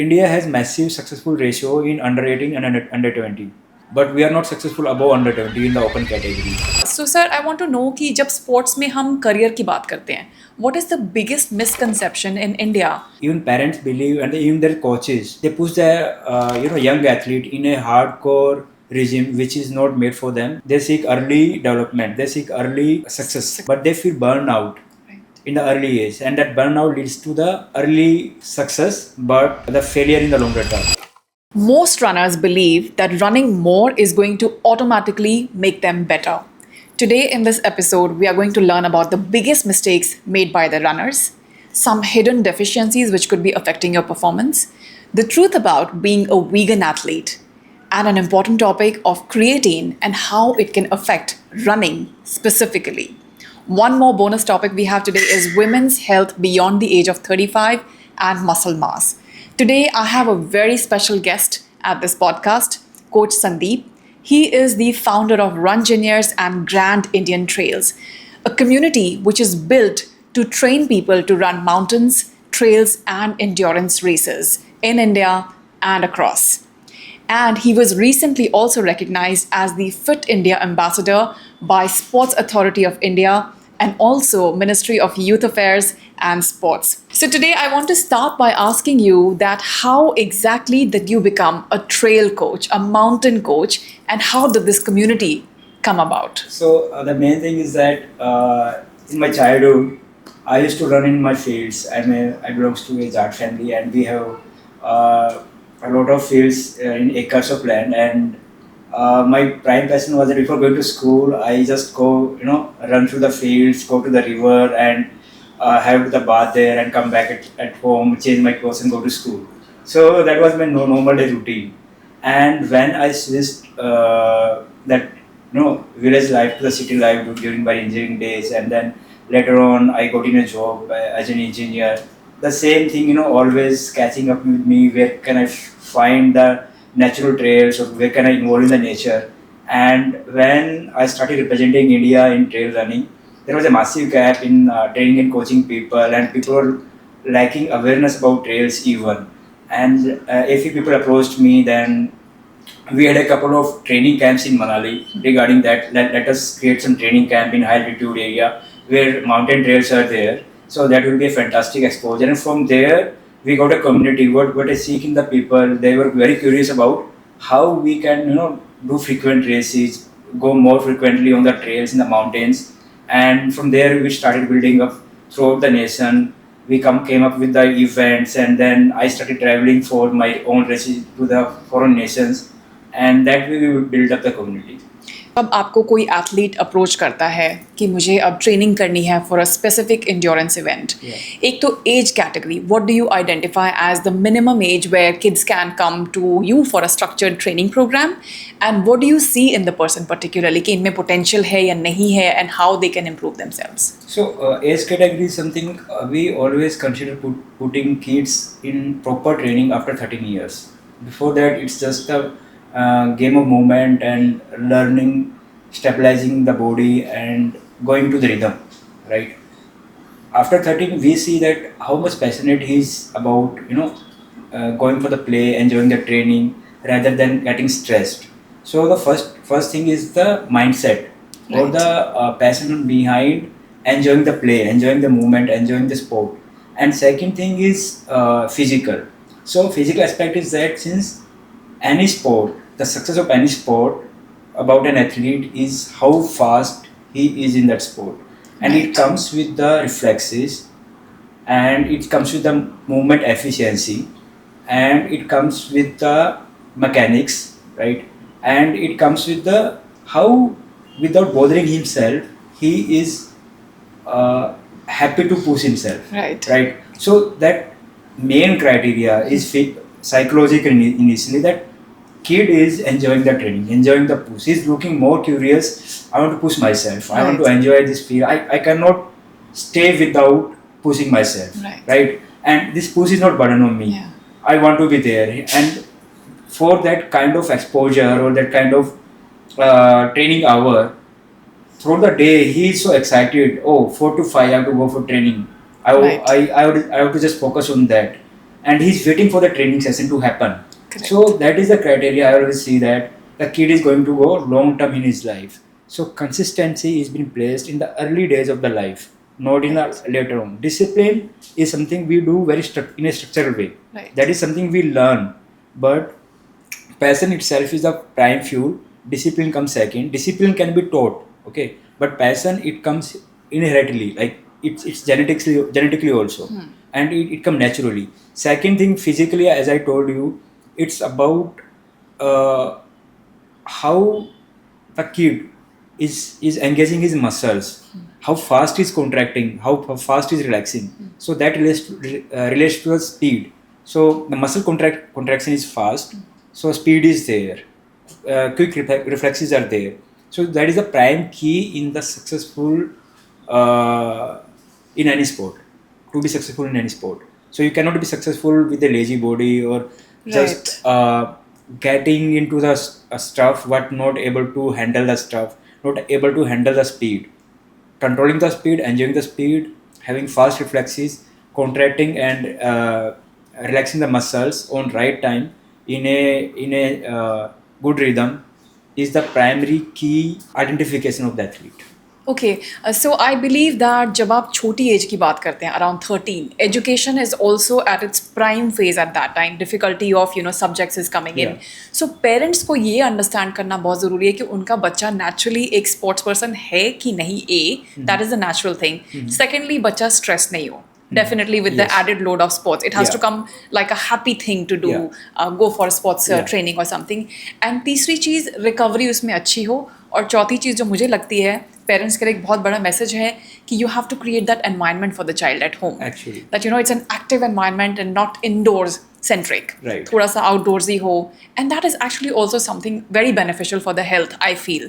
India has massive successful ratio in under 18 and under 20. But we are not successful above under 20 in the open category. So sir, I want to know कि जब sports में हम career की बात करते हैं, what is the biggest misconception in India? Even parents believe, and even their coaches, they push their young athlete in a hardcore regime which is not made for them. They seek early development, they seek early success, but they feel burnout in the early age, and that burnout leads to the early success but the failure in the longer term. Most runners believe that running more is going to automatically make them better. Today in this episode, we are going to learn about the biggest mistakes made by the runners, some hidden deficiencies which could be affecting your performance, the truth about being a vegan athlete, and an important topic of creatine and how it can affect running specifically. One more bonus topic we have today is women's health beyond the age of 35 and muscle mass. Today, I have a very special guest at this podcast, Coach Sandeep. He is the founder of Rungineers and Grand Indian Trails, a community which is built to train people to run mountains, trails, and endurance races in India and across. And he was recently also recognized as the Fit India Ambassador by Sports Authority of India and also Ministry of Youth Affairs and Sports. So today I want to start by asking you that how exactly did you become a trail coach, a mountain coach, and how did this community come about? So the main thing is that in my childhood, I used to run in my fields. I belong to a Jat family, and we have a lot of fields in acres of land. And my prime passion was that before going to school, I just go, run through the fields, go to the river, and have the bath there, and come back at home, change my clothes, and go to school. So that was my normal day routine. And when I switched that village life to the city life during my engineering days, and then later on I got in a job as an engineer. The same thing, always catching up with me. Where can I find the natural trails, or where can I involve in the nature? And when I started representing India in trail running, there was a massive gap in training and coaching people, and people were lacking awareness about trails even. And a few people approached me. Then we had a couple of training camps in Manali regarding that. Let us create some training camp in high altitude area where mountain trails are there. So that will be a fantastic exposure. And from there, we got a community. What I seek in the people, they were very curious about how we can, do frequent races, go more frequently on the trails in the mountains. And from there, we started building up throughout the nation. We came up with the events, and then I started traveling for my own races to the foreign nations, and that way we would build up the community. अब आपको कोई athlete approach करता है कि मुझे अब training करनी है for a specific endurance event, एक तो age category, what do you identify as the minimum age where kids can come to you for a structured training program, and what do you see in the person particularly कि इनमें potential है या नहीं है, and how they can improve themselves? So age category is something we always consider putting kids in proper training after 13 years. Before that, it's just a game of movement and learning, stabilizing the body and going to the rhythm, right? After 13, we see that how much passionate he is about going for the play, enjoying the training rather than getting stressed. So the first thing is the mindset, right, or the passion behind enjoying the play, enjoying the movement, enjoying the sport. And second thing is physical. So physical aspect is that since any sport, the success of any sport about an athlete is how fast he is in that sport, and right, it comes with the reflexes, and it comes with the movement efficiency, and it comes with the mechanics, right? And it comes with the how, without bothering himself, he is happy to push himself, right? So that main criteria is psychological initially, that kid is enjoying the training, enjoying the push. He's looking more curious. I want to push myself. I want to enjoy this field. I cannot stay without pushing myself, right? And this push is not burden on me. Yeah. I want to be there. And for that kind of exposure or that kind of training hour, throughout the day, he is so excited. Oh, 4 to 5, I have to go for training. I have to just focus on that. and he's waiting for the training session to happen. Correct. So that is the criteria. I always see that the kid is going to go long term in his life. So consistency is being placed in the early days of the life, not in the later on. Discipline is something we do very in a structural way. Right. That is something we learn, but passion itself is the prime fuel. Discipline comes second. Discipline can be taught, okay, but passion, it comes inherently, like it's genetically also, and it comes naturally. Second thing, physically, as I told you, it's about uh, how the kid is engaging his muscles, how fast he's contracting, how fast he's relaxing. So that relates to the speed. So the muscle contraction is fast, so speed is there, quick reflexes are there. So that is the prime key in the successful uh, in any sport, to be successful in any sport. So you cannot be successful with a lazy body, or just getting into the stuff but not able to handle the stuff, not able to handle the speed. Controlling the speed, enjoying the speed, having fast reflexes, contracting and relaxing the muscles on right time in a good rhythm is the primary key identification of the athlete. Okay, so I believe that जब आप छोटी as की बात करते हैं around 13, education is also at its prime phase at that time. Difficulty of subjects is coming in. So parents को ये understand करना बहुत ज़रूरी है कि उनका बच्चा naturally एक sports person है कि नहीं. That is a natural thing. Secondly, बच्चा stress नहीं हो. Definitely with the added load of sports, it has to come like a happy thing to do. Go for sports training or something. And तीसरी चीज़ recovery उसमें अच्छी हो. और चौथी चीज़ जो मुझे लगती है पेरेंट्स के लिए एक बहुत बड़ा मैसेज है कि you have to create that environment for the child at home. Actually, that it's an active environment and not indoors centric. Right. थोड़ा सा आउटडोर्स ही हो, and that is actually also something very beneficial for the health, I feel.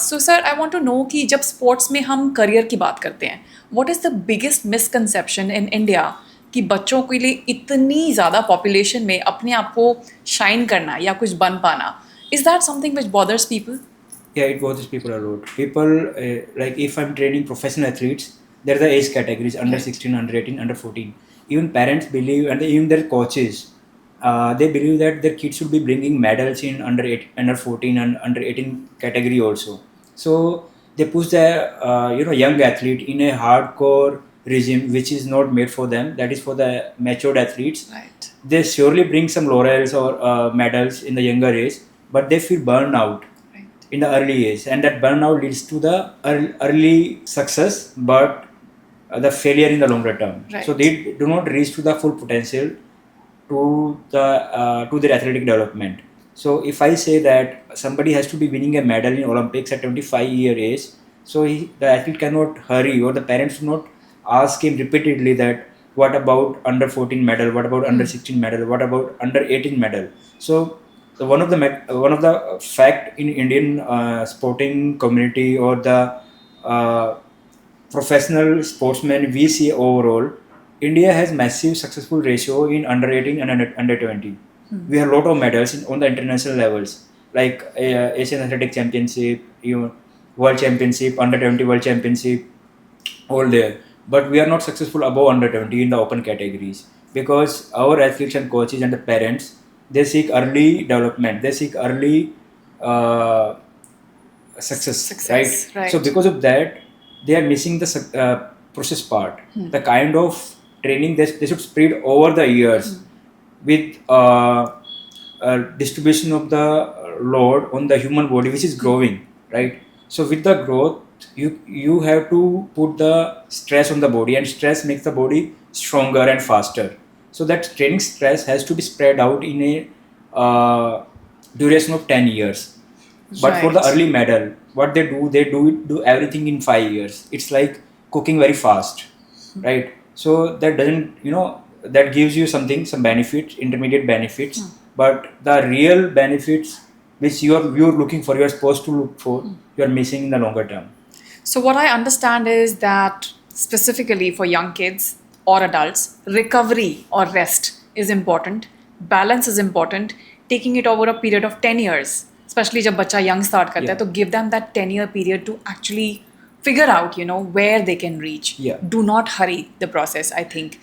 So sir, I want to know कि जब sports में हम career की बात करते हैं, what is the biggest misconception in India कि बच्चों के लिए इतनी ज़्यादा पॉपुलेशन में अपने आप को शाइन करना या कुछ बन पाना, is that something which bothers people? Yeah, it bothers people a lot. People, like if I'm training professional athletes, there are the age categories under 16, under 18, under 14. Even parents believe, and even their coaches, they believe that their kids should be bringing medals in under 14 and under 18 category also. So they push the young athlete in a hardcore regime which is not made for them. That is for the matured athletes. Right. They surely bring some laurels or medals in the younger age, but they feel burned out in the early age, and that burnout leads to the early success, but the failure in the longer term. Right. So they do not reach to the full potential to their athletic development. So if I say that somebody has to be winning a medal in Olympics at 25-year age, so the athlete cannot hurry, or the parents do not ask him repeatedly that what about under 14 medal, what about under 16 medal, what about under 18 medal. So one of the fact in Indian sporting community, or the professional sportsmen we see overall, India has massive successful ratio in under 18 and under 20. We have a lot of medals on the international levels, like Asian Athletic Championship, World Championship, under 20 World Championship, all there. But we are not successful above under 20 in the open categories, because our athletes and coaches and the parents, they seek early development, they seek early success, right? So because of that, they are missing the process part. The kind of training they should spread over the years with distribution of the load on the human body, which is growing, right? So with the growth, you have to put the stress on the body, and stress makes the body stronger and faster. So that training stress has to be spread out in a duration of 10 years. But for the early medal, what they do everything in 5 years. It's like cooking very fast, right? So that doesn't, that gives you some benefits, intermediate benefits, but the real benefits which you're looking for, you're supposed to look for, you're missing in the longer term. So what I understand is that specifically for young kids or adults, recovery or rest is important, balance is important, taking it over a period of 10 years, especially जब बच्चा young start करता है, तो give them that 10-year period to actually figure out, where they can reach. Do not hurry the process, I think.